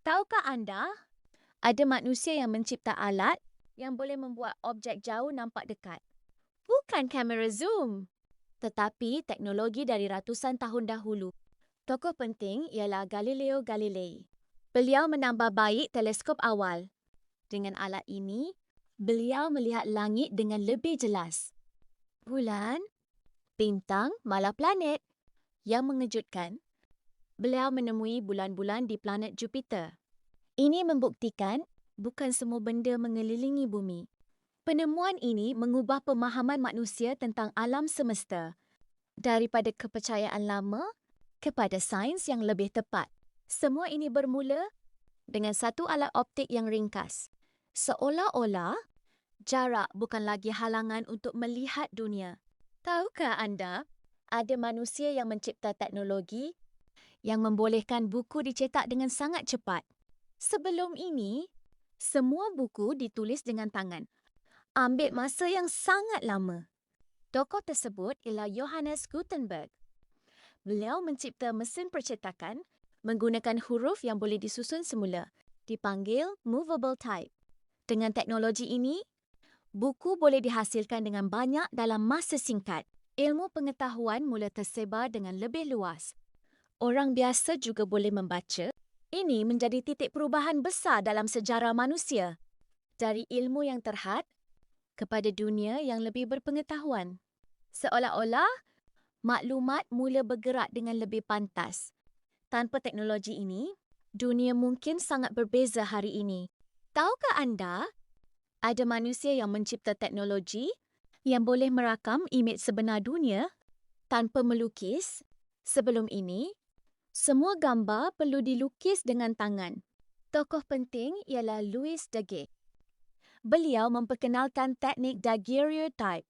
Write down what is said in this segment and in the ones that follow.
Tahukah anda, ada manusia yang mencipta alat yang boleh membuat objek jauh nampak dekat? Bukan kamera zoom, tetapi teknologi dari ratusan tahun dahulu. Tokoh penting ialah Galileo Galilei. Beliau menambah baik teleskop awal. Dengan alat ini, beliau melihat langit dengan lebih jelas. Bulan, bintang, malah planet. Yang mengejutkan, beliau menemui bulan-bulan di planet Jupiter. Ini membuktikan bukan semua benda mengelilingi bumi. Penemuan ini mengubah pemahaman manusia tentang alam semesta daripada kepercayaan lama kepada sains yang lebih tepat. Semua ini bermula dengan satu alat optik yang ringkas. Seolah-olah jarak bukan lagi halangan untuk melihat dunia. Tahukah anda, ada manusia yang mencipta teknologi yang membolehkan buku dicetak dengan sangat cepat. Sebelum ini, semua buku ditulis dengan tangan. Ambil masa yang sangat lama. Tokoh tersebut ialah Johannes Gutenberg. Beliau mencipta mesin percetakan menggunakan huruf yang boleh disusun semula, dipanggil movable type. Dengan teknologi ini, buku boleh dihasilkan dengan banyak dalam masa singkat. Ilmu pengetahuan mula tersebar dengan lebih luas. Orang biasa juga boleh membaca. Ini menjadi titik perubahan besar dalam sejarah manusia. Dari ilmu yang terhad kepada dunia yang lebih berpengetahuan. Seolah-olah maklumat mula bergerak dengan lebih pantas. Tanpa teknologi ini, dunia mungkin sangat berbeza hari ini. Tahukah anda, ada manusia yang mencipta teknologi yang boleh merakam imej sebenar dunia tanpa melukis? Sebelum ini, semua gambar perlu dilukis dengan tangan. Tokoh penting ialah Louis Daguerre. Beliau memperkenalkan teknik daguerreotype.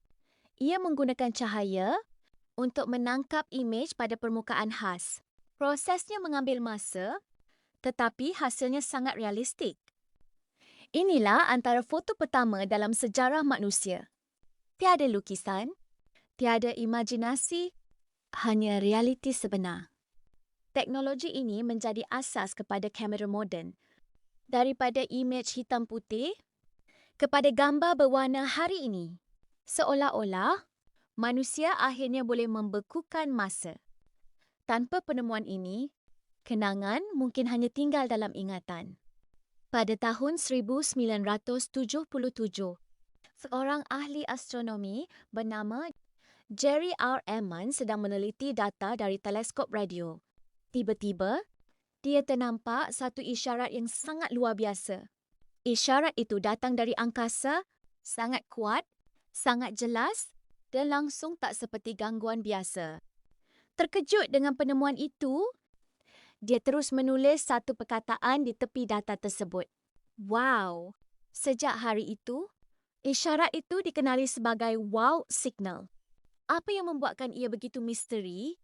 Ia menggunakan cahaya untuk menangkap imej pada permukaan khas. Prosesnya mengambil masa, tetapi hasilnya sangat realistik. Inilah antara foto pertama dalam sejarah manusia. Tiada lukisan, tiada imajinasi, hanya realiti sebenar. Teknologi ini menjadi asas kepada kamera moden. Daripada imej hitam putih kepada gambar berwarna hari ini. Seolah-olah manusia akhirnya boleh membekukan masa. Tanpa penemuan ini, kenangan mungkin hanya tinggal dalam ingatan. Pada tahun 1977, seorang ahli astronomi bernama Jerry R. Emmons sedang meneliti data dari teleskop radio. Tiba-tiba, dia ternampak satu isyarat yang sangat luar biasa. Isyarat itu datang dari angkasa, sangat kuat, sangat jelas dan langsung tak seperti gangguan biasa. Terkejut dengan penemuan itu, dia terus menulis satu perkataan di tepi data tersebut. Wow! Sejak hari itu, isyarat itu dikenali sebagai wow signal. Apa yang membuatkan ia begitu misteri?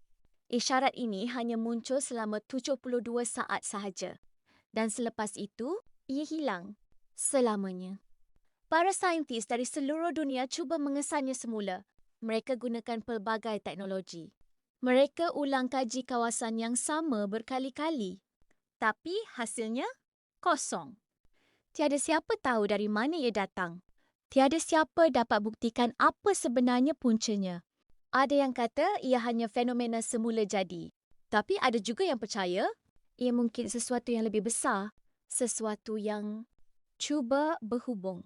Isyarat ini hanya muncul selama 72 saat sahaja. Dan selepas itu, ia hilang selamanya. Para saintis dari seluruh dunia cuba mengesannya semula. Mereka gunakan pelbagai teknologi. Mereka ulang kaji kawasan yang sama berkali-kali. Tapi hasilnya kosong. Tiada siapa tahu dari mana ia datang. Tiada siapa dapat buktikan apa sebenarnya puncanya. Ada yang kata ia hanya fenomena semula jadi. Tapi ada juga yang percaya ia mungkin sesuatu yang lebih besar. Sesuatu yang cuba berhubung.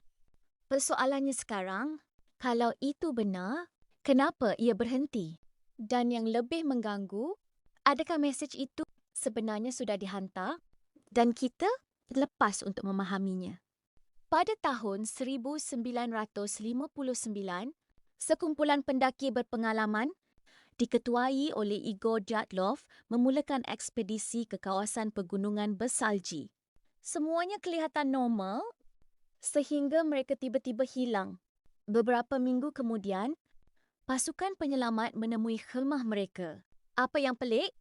Persoalannya sekarang, kalau itu benar, kenapa ia berhenti? Dan yang lebih mengganggu, adakah mesej itu sebenarnya sudah dihantar dan kita lepas untuk memahaminya? Pada tahun 1959, sekumpulan pendaki berpengalaman diketuai oleh Igor Dyatlov memulakan ekspedisi ke kawasan pegunungan bersalji. Semuanya kelihatan normal sehingga mereka tiba-tiba hilang. Beberapa minggu kemudian, pasukan penyelamat menemui khemah mereka. Apa yang pelik?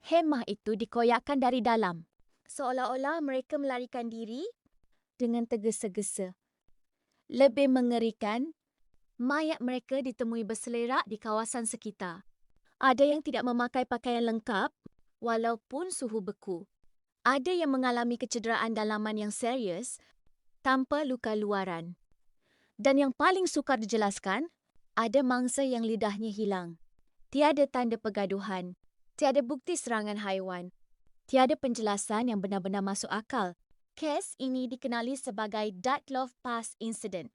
Khemah itu dikoyakkan dari dalam. Seolah-olah mereka melarikan diri dengan tergesa-gesa. Lebih mengerikan, mayat mereka ditemui berselerak di kawasan sekitar. Ada yang tidak memakai pakaian lengkap walaupun suhu beku. Ada yang mengalami kecederaan dalaman yang serius tanpa luka luaran. Dan yang paling sukar dijelaskan, ada mangsa yang lidahnya hilang. Tiada tanda pergaduhan. Tiada bukti serangan haiwan. Tiada penjelasan yang benar-benar masuk akal. Kes ini dikenali sebagai Dyatlov Pass Incident.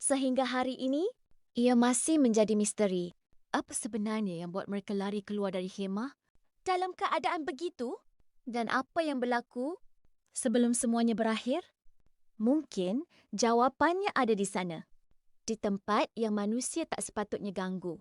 Sehingga hari ini, ia masih menjadi misteri. Apa sebenarnya yang buat mereka lari keluar dari khemah? Dalam keadaan begitu? Dan apa yang berlaku sebelum semuanya berakhir? Mungkin jawapannya ada di sana. Di tempat yang manusia tak sepatutnya ganggu.